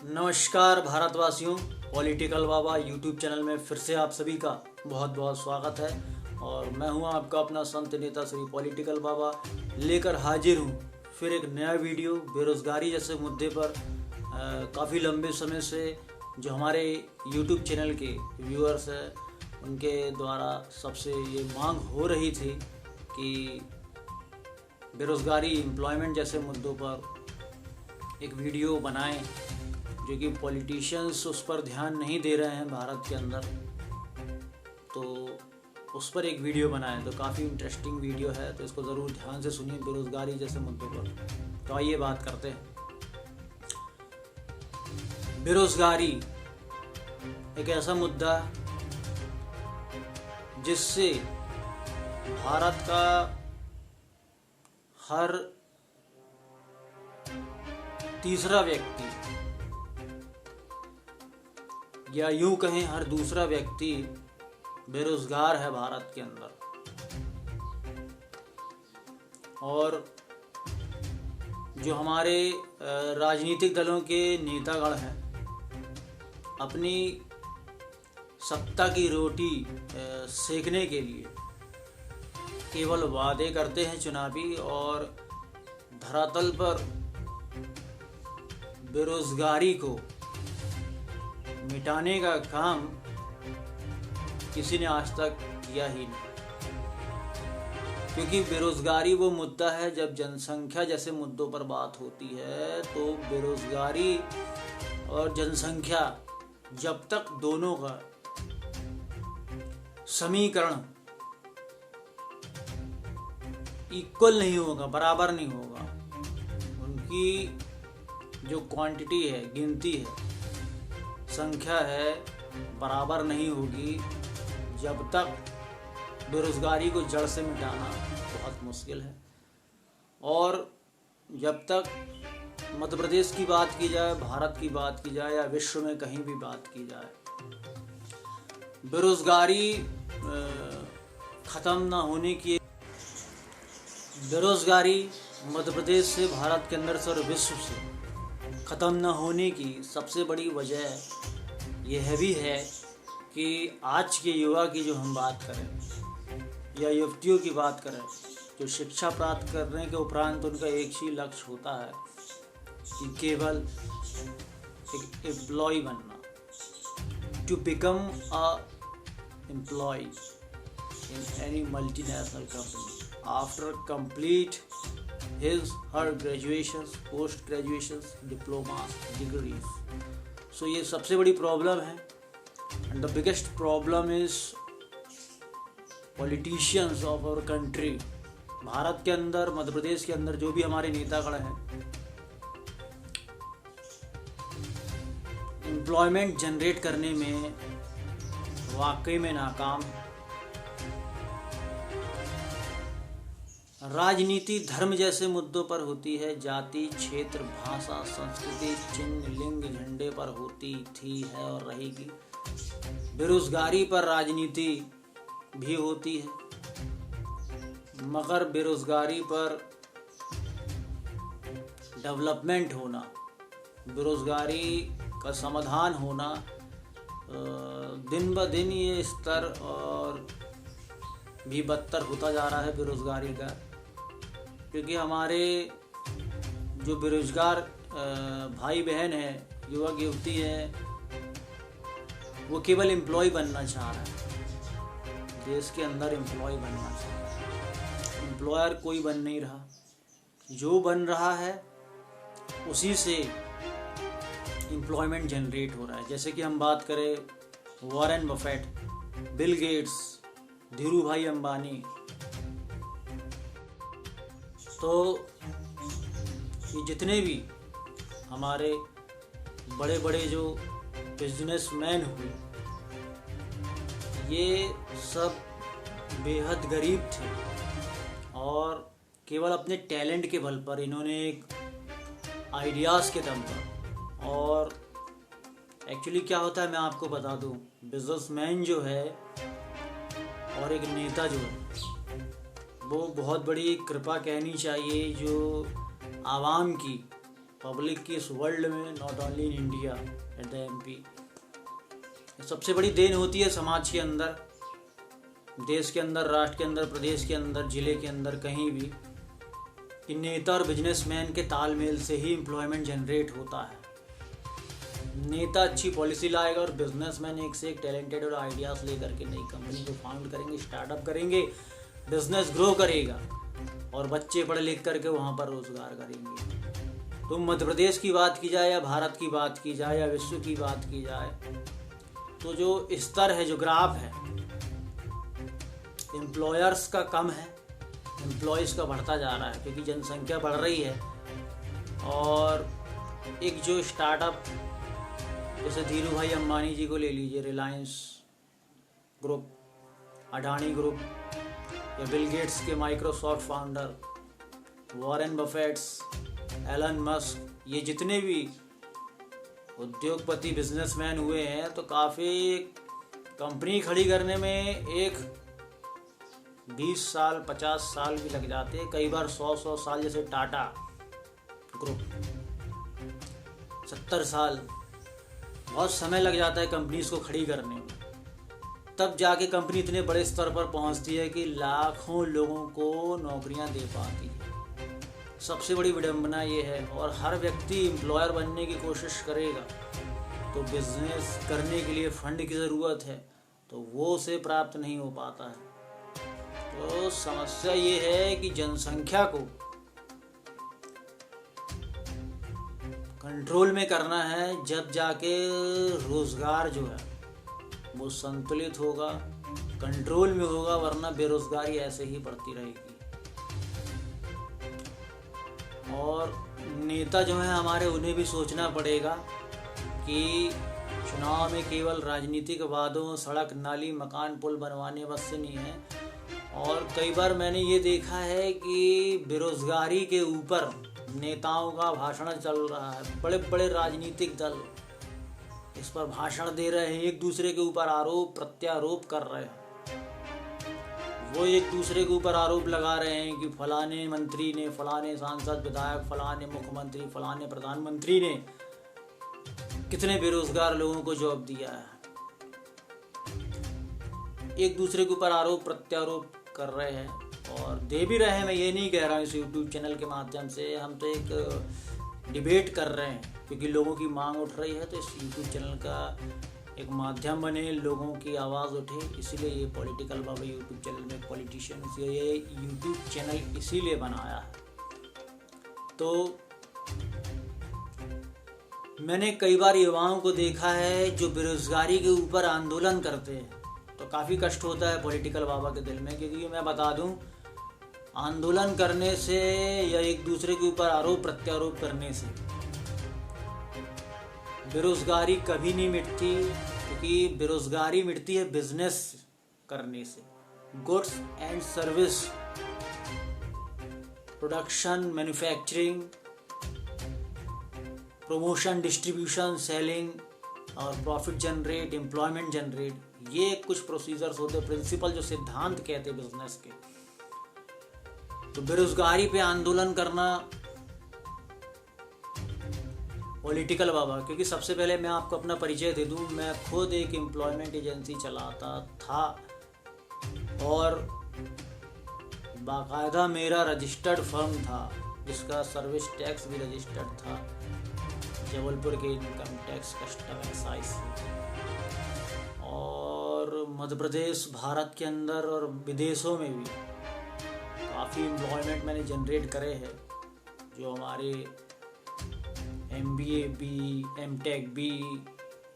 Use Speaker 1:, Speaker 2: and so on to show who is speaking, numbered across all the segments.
Speaker 1: नमस्कार भारतवासियों, पॉलिटिकल बाबा YouTube channel में फिर से आप सभी का बहुत बहुत स्वागत है। और मैं हूं आपका अपना संत नेता श्री पॉलिटिकल बाबा, लेकर हाजिर हूं फिर एक नया वीडियो बेरोज़गारी जैसे मुद्दे पर। काफ़ी लंबे समय से जो हमारे यूट्यूब चैनल के व्यूअर्स हैं उनके द्वारा सबसे ये मांग हो रही थी कि बेरोज़गारी, एम्प्लॉयमेंट जैसे मुद्दों पर एक वीडियो बनाएं, जो कि पॉलिटिशियंस उस पर ध्यान नहीं दे रहे हैं भारत के अंदर, तो उस पर एक वीडियो बनाएं। तो काफ़ी इंटरेस्टिंग वीडियो है, तो इसको ज़रूर ध्यान से सुनिए बेरोज़गारी जैसे मुद्दों पर। तो आइए बात करते हैं। बेरोज़गारी एक ऐसा मुद्दा जिससे भारत का हर तीसरा व्यक्ति, या यूं कहें हर दूसरा व्यक्ति बेरोजगार है भारत के अंदर। और जो हमारे राजनीतिक दलों के नेतागण हैं, अपनी सत्ता की रोटी सेकने के लिए केवल वादे करते हैं चुनावी, और धरातल पर बेरोजगारी को मिटाने का काम किसी ने आज तक किया ही नहीं। क्योंकि बेरोजगारी वो मुद्दा है, जब जनसंख्या जैसे मुद्दों पर बात होती है तो बेरोजगारी और जनसंख्या, जब तक दोनों का समीकरण इक्वल नहीं होगा, बराबर नहीं होगा, उनकी जो क्वांटिटी है, गिनती है, संख्या है, बराबर नहीं होगी, जब तक बेरोजगारी को जड़ से मिटाना बहुत मुश्किल है। और जब तक मध्य प्रदेश की बात की जाए, भारत की बात की जाए, या विश्व में कहीं भी बात की जाए, बेरोजगारी खत्म ना होने की, बेरोजगारी मध्य प्रदेश से, भारत के अंदर से और विश्व से ख़त्म न होने की सबसे बड़ी वजह यह भी है कि आज के युवा की जो हम बात करें या युवतियों की बात करें, जो शिक्षा प्राप्त करने के उपरांत उनका एक ही लक्ष्य होता है कि केवल एक एम्प्लॉय बनना, to become a employ in any multinational company after complete his her graduations, post graduations, diplomas, degrees. So ये सबसे बड़ी प्रॉब्लम है, and the biggest problem is politicians of our country। Bharat के अंदर, मध्य प्रदेश के अंदर जो भी हमारे नेतागण हैं, एम्प्लॉयमेंट जनरेट करने में वाकई में नाकाम है। राजनीति धर्म जैसे मुद्दों पर होती है, जाति, क्षेत्र, भाषा, संस्कृति, चिन्ह, लिंग, झंडे पर होती थी, है और रहेगी। बेरोजगारी पर राजनीति भी होती है, मगर बेरोजगारी पर डेवलपमेंट होना, बेरोजगारी का समाधान होना, दिन ब दिन ये स्तर और भी बदतर होता जा रहा है बेरोजगारी का। क्योंकि हमारे जो बेरोजगार भाई बहन हैं, युवक युवती हैं, वो केवल एम्प्लॉय बनना चाह रहे हैं, देश के अंदर एम्प्लॉय बनना चाह रहे हैं। एम्प्लॉयर कोई बन नहीं रहा, जो बन रहा है उसी से एम्प्लॉयमेंट जनरेट हो रहा है। जैसे कि हम बात करें Warren Buffett, Bill Gates, Dhiru भाई अंबानी, तो ये जितने भी हमारे बड़े बड़े जो बिजनेसमैन हुए, ये सब बेहद गरीब थे, और केवल अपने टैलेंट के बल पर इन्होंने एक आइडियाज़ के दम पर, और एक्चुअली क्या होता है मैं आपको बता दूं, बिजनेसमैन जो है और एक नेता जो है, वो बहुत बड़ी कृपा कहनी चाहिए जो आवाम की पब्लिक की इस वर्ल्ड में, not only in India at the MP। सबसे बड़ी देन होती है समाज के अंदर, देश के अंदर, राष्ट्र के अंदर, प्रदेश के अंदर, जिले के अंदर, कहीं भी कि नेता और बिजनेसमैन के तालमेल से ही एम्प्लॉयमेंट जनरेट होता है। नेता अच्छी पॉलिसी लाएगा और बिजनेसमैन एक से एक टैलेंटेड और आइडियाज़ लेकर के नई कंपनी को फाउंड करेंगे, स्टार्टअप करेंगे, बिजनेस ग्रो करेगा और बच्चे पढ़ लिख करके वहाँ पर रोजगार करेंगे। तो मध्य प्रदेश की बात की जाए या भारत की बात की जाए या विश्व की बात की जाए, तो जो स्तर है, जो ग्राफ है, एम्प्लॉयर्स का कम है, एम्प्लॉयज़ का बढ़ता जा रहा है क्योंकि जनसंख्या बढ़ रही है। और एक जो स्टार्टअप, जैसे धीरू भाई अंबानी जी को ले लीजिए, रिलायंस ग्रुप, अडानी ग्रुप, या बिल गेट्स के Microsoft founder, Warren Buffett's, Elon Musk, ये जितने भी उद्योगपति बिजनेसमैन हुए हैं, तो काफ़ी कंपनी खड़ी करने में एक 20 साल 50 साल भी लग जाते हैं, कई बार 100 साल, जैसे टाटा ग्रुप 70 साल, बहुत समय लग जाता है कंपनीज को खड़ी करने में। तब जाके कंपनी इतने बड़े स्तर पर पहुंचती है कि लाखों लोगों को नौकरियां दे पाती है। सबसे बड़ी विडंबना ये है। और हर व्यक्ति एम्प्लॉयर बनने की कोशिश करेगा तो बिजनेस करने के लिए फंड की ज़रूरत है, तो वो उसे प्राप्त नहीं हो पाता है। तो समस्या ये है कि जनसंख्या को कंट्रोल में करना है, जब जाके रोज़गार जो है वो संतुलित होगा, कंट्रोल में होगा, वरना बेरोजगारी ऐसे ही बढ़ती रहेगी। और नेता जो है हमारे, उन्हें भी सोचना पड़ेगा कि चुनाव में केवल राजनीतिक वादों, सड़क, नाली, मकान, पुल बनवाने बस से नहीं है। और कई बार मैंने ये देखा है कि बेरोजगारी के ऊपर नेताओं का भाषण चल रहा है, बड़े बड़े राजनीतिक दल इस पर भाषण दे रहे हैं, एक दूसरे के ऊपर आरोप प्रत्यारोप कर रहे हैं। वो एक दूसरे के ऊपर आरोप लगा रहे हैं कि फलाने मंत्री ने, फलाने सांसद, विधायक, फलाने मुख्यमंत्री, फलाने प्रधानमंत्री ने कितने बेरोजगार लोगों को जॉब दिया है। एक दूसरे के ऊपर आरोप प्रत्यारोप कर रहे हैं और दे भी रहे हैं। मैं ये नहीं कह रहा हूँ इस यूट्यूब चैनल के माध्यम से, हम तो एक डिबेट कर रहे हैं क्योंकि लोगों की मांग उठ रही है। तो इस यूट्यूब चैनल का एक माध्यम बने, लोगों की आवाज़ उठे, इसीलिए ये पॉलिटिकल बाबा यूट्यूब चैनल में पॉलिटिशियन, ये यूट्यूब चैनल इसीलिए बनाया है। तो मैंने कई बार युवाओं को देखा है जो बेरोजगारी के ऊपर आंदोलन करते हैं, तो काफ़ी कष्ट होता है पॉलिटिकल बाबा के दिल में। क्योंकि मैं बता दूं, आंदोलन करने से या एक दूसरे के ऊपर आरोप प्रत्यारोप करने से बेरोजगारी कभी नहीं मिटती, क्योंकि बेरोजगारी मिटती है बिजनेस करने से। Goods and service production, manufacturing, promotion, distribution, selling और प्रॉफिट जनरेट, एम्प्लॉयमेंट जनरेट, ये कुछ प्रोसीजर्स होते हैं, प्रिंसिपल, जो सिद्धांत कहते हैं बिजनेस के। तो बेरोजगारी पे आंदोलन करना पॉलिटिकल बाबा, क्योंकि सबसे पहले मैं आपको अपना परिचय दे दूं, मैं खुद एक एम्प्लॉयमेंट एजेंसी चलाता था और बाकायदा मेरा रजिस्टर्ड फर्म था जिसका सर्विस टैक्स भी रजिस्टर्ड था जबलपुर के इनकम टैक्स कस्टम एक्साइज से। और मध्य प्रदेश, भारत के अंदर और विदेशों में भी काफ़ी एम्प्लॉयमेंट मैंने जनरेट करे हैं। जो हमारे MBA भी, MTech भी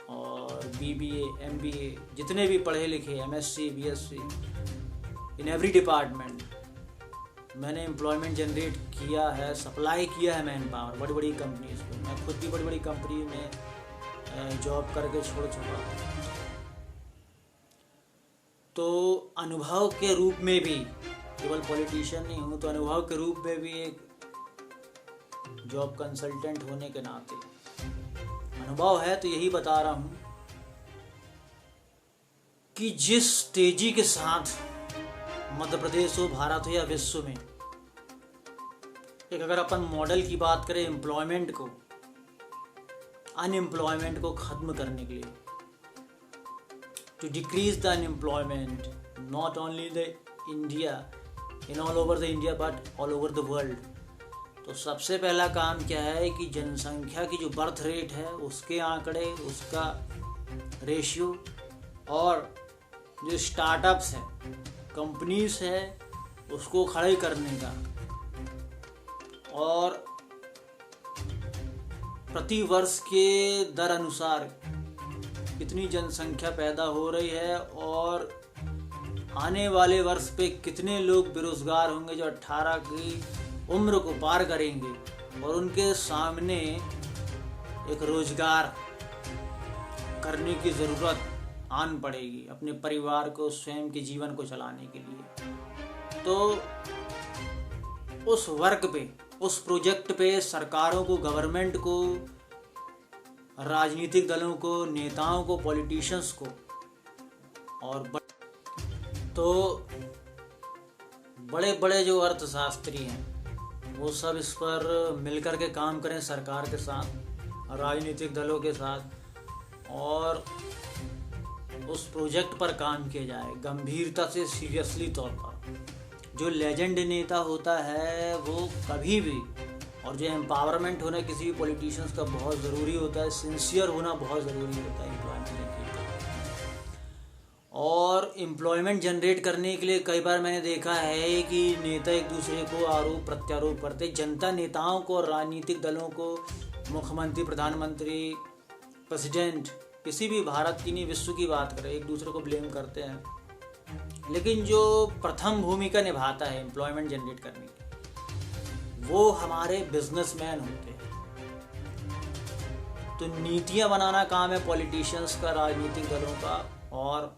Speaker 1: और BBA, MBA, जितने भी पढ़े लिखे, MSc, BSc, in every department मैंने एम्प्लॉयमेंट जनरेट किया है, सप्लाई किया है मैन पावर बड़ी बड़ी कंपनीज को। मैं खुद भी बड़ी बड़ी कंपनी में जॉब करके छोड़ चुका हूँ। तो अनुभव के रूप में भी, केवल पॉलिटिशियन नहीं हूँ, तो अनुभव के रूप में भी एक जॉब कंसल्टेंट होने के नाते अनुभव है। तो यही बता रहा हूँ कि जिस तेजी के साथ मध्य प्रदेश हो, भारत हो या विश्व में एक अगर अपन मॉडल की बात करें एम्प्लॉयमेंट को, अनएम्प्लॉयमेंट को ख़त्म करने के लिए, to decrease the unemployment not only the India, in all over the India but all over the world, तो सबसे पहला काम क्या है कि जनसंख्या की जो बर्थ रेट है उसके आंकड़े, उसका रेशियो, और जो स्टार्टअप्स हैं, कंपनीज है, उसको खड़े करने का, और प्रति वर्ष के दर अनुसार कितनी जनसंख्या पैदा हो रही है और आने वाले वर्ष पे कितने लोग बेरोजगार होंगे जो 18 की उम्र को पार करेंगे और उनके सामने एक रोजगार करने की ज़रूरत आन पड़ेगी अपने परिवार को, स्वयं के जीवन को चलाने के लिए। तो उस वर्क पे, उस प्रोजेक्ट पे सरकारों को, गवर्नमेंट को, राजनीतिक दलों को, नेताओं को, पॉलिटिशियंस को और तो बड़े बड़े जो अर्थशास्त्री हैं वो सब इस पर मिलकर के काम करें सरकार के साथ, राजनीतिक दलों के साथ, और उस प्रोजेक्ट पर काम किया जाए गंभीरता से, सीरियसली तौर पर। जो लेजेंड नेता होता है वो कभी भी, और जो एम्पावरमेंट होना किसी भी पॉलिटिशियंस का बहुत ज़रूरी होता है, सिंसियर होना बहुत ज़रूरी होता है एम्प्लॉयमेंट जनरेट करने। और एम्प्लॉयमेंट जनरेट करने के लिए कई बार मैंने देखा है कि नेता एक दूसरे को आरोप प्रत्यारोप करते, जनता नेताओं को और राजनीतिक दलों को, मुख्यमंत्री, प्रधानमंत्री, प्रेसिडेंट, किसी भी भारत की नहीं विश्व की बात करें, एक दूसरे को ब्लेम करते हैं। लेकिन जो प्रथम भूमिका निभाता है एम्प्लॉयमेंट जनरेट करने की, वो हमारे बिजनेसमैन होते हैं। तो नीतियां बनाना काम है पॉलिटिशियंस का, राजनीतिक दलों का, और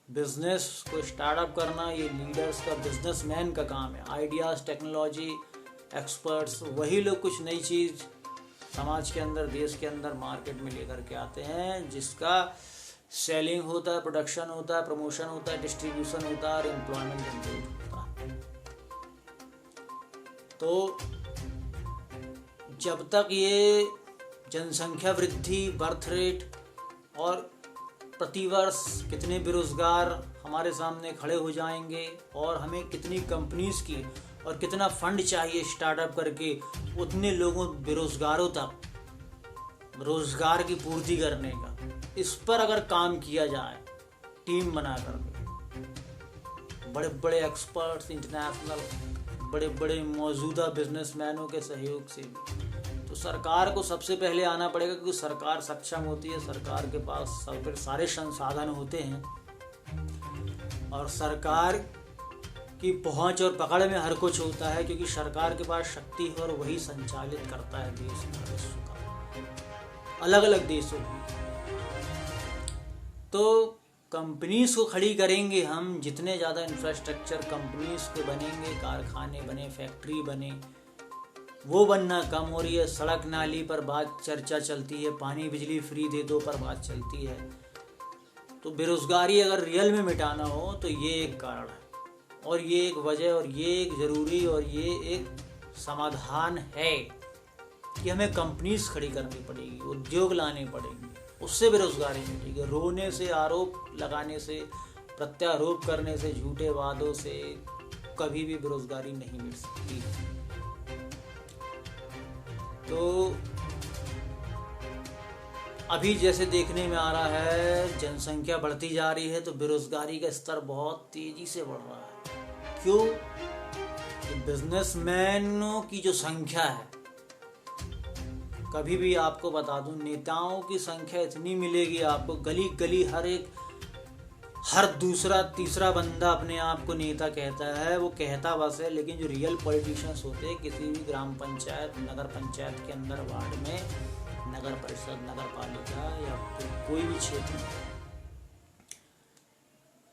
Speaker 1: बिजनेस को स्टार्टअप करना ये लीडर्स का, बिजनेसमैन का काम है। आइडियाज़, टेक्नोलॉजी एक्सपर्ट्स, वही लोग कुछ नई चीज़ समाज के अंदर, देश के अंदर, मार्केट में लेकर के आते हैं, जिसका सेलिंग होता है, प्रोडक्शन होता है, प्रमोशन होता है, डिस्ट्रीब्यूशन होता है और एम्प्लॉयमेंट जनरेट होता है। तो जब तक ये जनसंख्या वृद्धि, बर्थ रेट और प्रतिवर्ष कितने बेरोजगार हमारे सामने खड़े हो जाएंगे और हमें कितनी कंपनीज की और कितना फंड चाहिए स्टार्टअप करके उतने लोगों, बेरोजगारों तक रोजगार की पूर्ति करने का, इस पर अगर काम किया जाए टीम बना कर, बड़े बड़े एक्सपर्ट्स, इंटरनेशनल बड़े बड़े मौजूदा बिजनेसमैनों के सहयोग से, तो सरकार को सबसे पहले आना पड़ेगा, क्योंकि सरकार सक्षम होती है, सरकार के पास सारे संसाधन होते हैं और सरकार की पहुंच और पकड़ में हर कुछ होता है, क्योंकि सरकार के पास शक्ति है और वही संचालित करता है देश का, विश्व का, अलग अलग देशों की। तो कंपनीज को खड़ी करेंगे हम, जितने ज़्यादा इंफ्रास्ट्रक्चर कंपनीज के बनेंगे, कारखाने बने, फैक्ट्री बने, वो बनना कम हो रही है। सड़क नाली पर बात चर्चा चलती है, पानी बिजली फ्री दे दो पर बात चलती है। तो बेरोजगारी अगर रियल में मिटाना हो तो ये एक कारण है और ये एक वजह और ये एक ज़रूरी और ये एक समाधान है कि हमें कंपनीज खड़ी करनी पड़ेगी, उद्योग लाने पड़ेंगे, उससे बेरोजगारी मिटेगी। रोने से, आरोप लगाने से, प्रत्यारोप करने से, झूठे वादों से कभी भी बेरोजगारी नहीं मिट सकती। तो अभी जैसे देखने में आ रहा है जनसंख्या बढ़ती जा रही है तो बेरोजगारी का स्तर बहुत तेजी से बढ़ रहा है। क्यों? बिजनेसमैनों की जो संख्या है, कभी भी आपको बता दूं, नेताओं की संख्या इतनी मिलेगी आपको, गली गली हर दूसरा तीसरा बंदा अपने आप को नेता कहता है। वो कहता बस है, लेकिन जो रियल पॉलिटिशियंस होते हैं किसी भी ग्राम पंचायत, नगर पंचायत के अंदर, वार्ड में, नगर परिषद, नगर पालिका या कोई भी क्षेत्र में,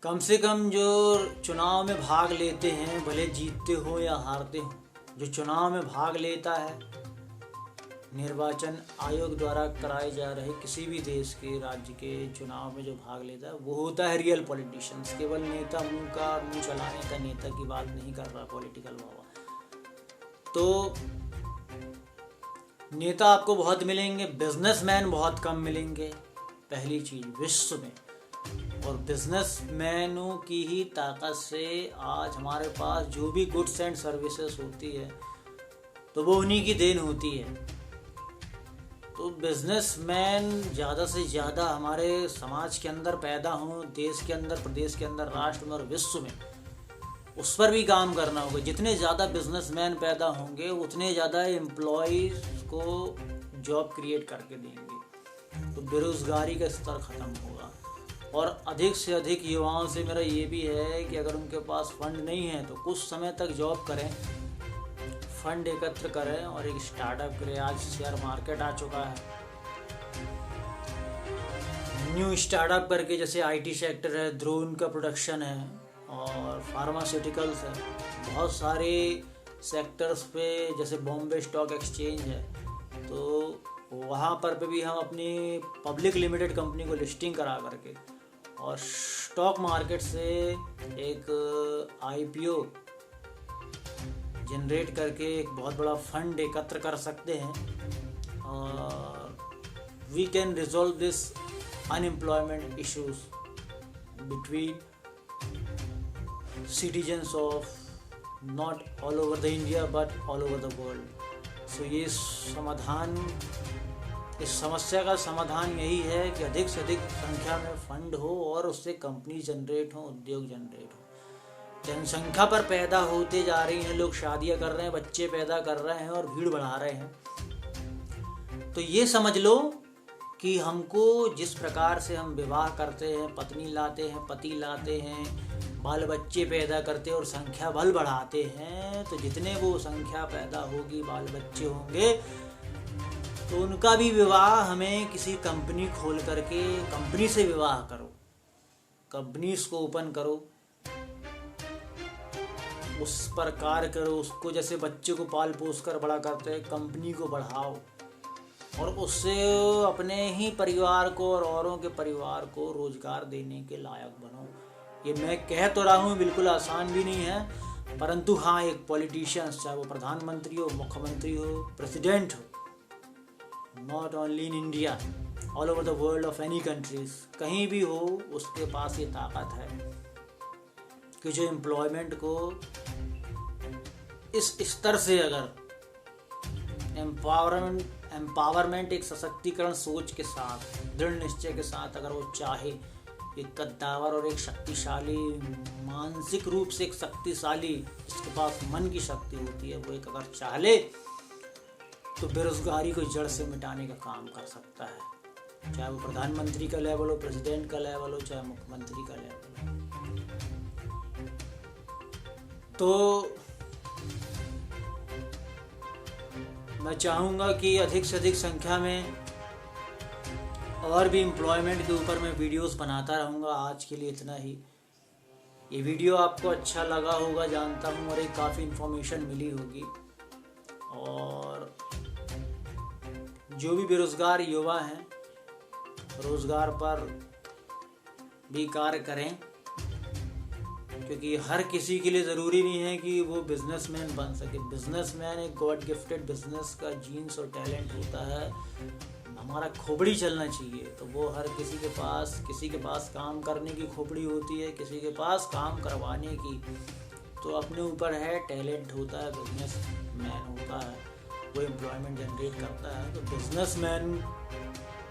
Speaker 1: कम से कम जो चुनाव में भाग लेते हैं, भले जीतते हो या हारते हो, जो चुनाव में भाग लेता है, निर्वाचन आयोग द्वारा कराए जा रहे किसी भी देश के, राज्य के चुनाव में जो भाग लेता है वो होता है रियल पॉलिटिशियंस। केवल नेता मुंह चलाने का नेता की बात नहीं कर रहा पॉलिटिकल बाबा। तो नेता आपको बहुत मिलेंगे, बिजनेसमैन बहुत कम मिलेंगे, पहली चीज़ विश्व में। और बिजनेसमैनों की ही ताकत से आज हमारे पास जो भी गुड्स एंड सर्विसेज होती है तो वो उन्हीं की देन होती है। तो बिजनेसमैन ज़्यादा से ज़्यादा हमारे समाज के अंदर पैदा हों, देश के अंदर, प्रदेश के अंदर, राष्ट्र में और विश्व में, उस पर भी काम करना होगा। जितने ज़्यादा बिजनेसमैन पैदा होंगे उतने ज़्यादा एम्प्लॉयज़ को जॉब क्रिएट करके देंगे, तो बेरोज़गारी का स्तर ख़त्म होगा। और अधिक से अधिक युवाओं से मेरा ये भी है कि अगर उनके पास फंड नहीं है तो कुछ समय तक जॉब करें, फंड एकत्र करें और एक स्टार्टअप करें। आज शेयर मार्केट आ चुका है, न्यू स्टार्टअप करके, जैसे आईटी सेक्टर है, ड्रोन का प्रोडक्शन है और फार्मास्यूटिकल्स है, बहुत सारे सेक्टर्स पे, जैसे बॉम्बे स्टॉक एक्सचेंज है, तो वहाँ पर भी हम अपनी पब्लिक लिमिटेड कंपनी को लिस्टिंग करा करके और स्टॉक मार्केट से एक आईपीओ जनरेट करके एक बहुत बड़ा फंड एकत्र कर सकते हैं और we can resolve this unemployment issues between citizens of not all over the India but all over the world। सो ये समाधान, इस समस्या का समाधान यही है कि अधिक से अधिक संख्या में फंड हो और उससे कंपनी जनरेट हो, उद्योग जनरेट हो। जनसंख्या पर पैदा होते जा रही हैं, लोग शादियां कर रहे हैं, बच्चे पैदा कर रहे हैं और भीड़ बढ़ा रहे हैं। तो ये समझ लो कि हमको जिस प्रकार से हम विवाह करते हैं, पत्नी लाते हैं, पति लाते हैं, बाल बच्चे पैदा करते हैं और संख्या बल बढ़ाते हैं, तो जितने वो संख्या पैदा होगी, बाल बच्चे होंगे, तो उनका भी विवाह हमें किसी कंपनी खोल करके, कंपनी से विवाह करो, कंपनीज को ओपन करो, उस पर कार्य करो, उसको जैसे बच्चे को पाल पोस कर बड़ा करते हैं, कंपनी को बढ़ाओ और उससे अपने ही परिवार को और औरों के परिवार को रोजगार देने के लायक बनो। ये मैं कह तो रहा हूँ, बिल्कुल आसान भी नहीं है, परंतु हाँ, एक पॉलिटिशियंस, चाहे वो प्रधानमंत्री हो, मुख्यमंत्री हो, प्रेसिडेंट हो, not only in India, all over the world of any countries, कहीं भी हो, उसके पास ये ताकत है कि जो एम्प्लॉयमेंट को इस स्तर से, अगर एम्पावरमेंट एक सशक्तिकरण सोच के साथ, दृढ़ निश्चय के साथ अगर वो चाहे, एक कद्दावर और एक शक्तिशाली, मानसिक रूप से एक शक्तिशाली, जिसके पास मन की शक्ति होती है, वो एक अगर चाहे तो बेरोजगारी को जड़ से मिटाने का काम कर सकता है। चाहे वो प्रधानमंत्री का लेवल हो, प्रेसिडेंट का लेवल हो, चाहे मुख्यमंत्री का लेवल हो। तो मैं चाहूँगा कि अधिक से अधिक संख्या में और भी एम्प्लॉयमेंट के ऊपर मैं वीडियोस बनाता रहूँगा। आज के लिए इतना ही। ये वीडियो आपको अच्छा लगा होगा जानता हूँ और एक काफ़ी इन्फॉर्मेशन मिली होगी। और जो भी बेरोज़गार युवा हैं, रोज़गार पर भी कार्य करें, क्योंकि हर किसी के लिए ज़रूरी नहीं है कि वो बिजनेसमैन बन सके। बिजनेसमैन एक गॉड गिफ्टेड बिजनेस का जीन्स और टैलेंट होता है। हमारा खोपड़ी चलना चाहिए, तो वो हर किसी के पास काम करने की खोपड़ी होती है, किसी के पास काम करवाने की। तो अपने ऊपर है, टैलेंट होता है, बिजनेसमैन होता है, वो एम्प्लॉयमेंट जनरेट करता है। तो बिजनेसमैन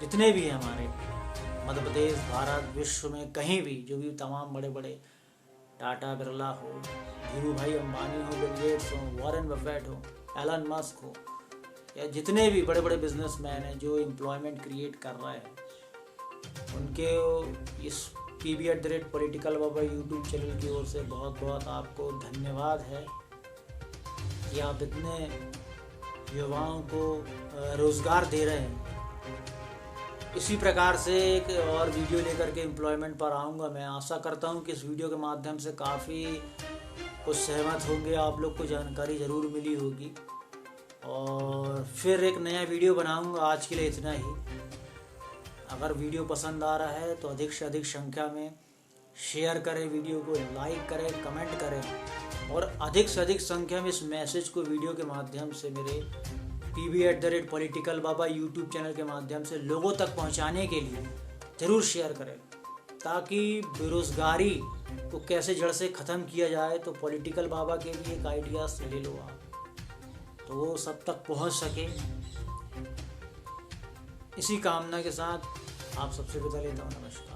Speaker 1: जितने भी हैं हमारे मध्य प्रदेश, भारत, विश्व में कहीं भी, जो भी तमाम बड़े बड़े, टाटा बिरला हो, धीरू भाई अंबानी हो, बिल गेट्स हो, वॉरेन बफेट हो, एलन मस्क हो, या जितने भी बड़े बड़े बिजनेसमैन हैं जो एम्प्लॉयमेंट क्रिएट कर रहे हैं, उनके इस PB@Political Baba यूट्यूब चैनल की ओर से बहुत बहुत आपको धन्यवाद है कि आप इतने युवाओं को रोज़गार दे रहे हैं। इसी प्रकार से एक और वीडियो लेकर के एम्प्लॉयमेंट पर आऊँगा। मैं आशा करता हूँ कि इस वीडियो के माध्यम से काफ़ी कुछ सहमत होंगे, आप लोग को जानकारी ज़रूर मिली होगी। और फिर एक नया वीडियो बनाऊँगा। आज के लिए इतना ही। अगर वीडियो पसंद आ रहा है तो अधिक से अधिक संख्या में शेयर करें, वीडियो को लाइक करें, कमेंट करें और अधिक से अधिक संख्या में इस मैसेज को वीडियो के माध्यम से मेरे PB@politicalbaba यूट्यूब चैनल के माध्यम से लोगों तक पहुंचाने के लिए ज़रूर शेयर करें, ताकि बेरोज़गारी को कैसे जड़ से ख़त्म किया जाए। तो पॉलिटिकल बाबा के भी एक आइडियाज़ ले लो आप, तो वो सब तक पहुंच सके। इसी कामना के साथ आप सबसे विदा लेता हूँ। नमस्कार।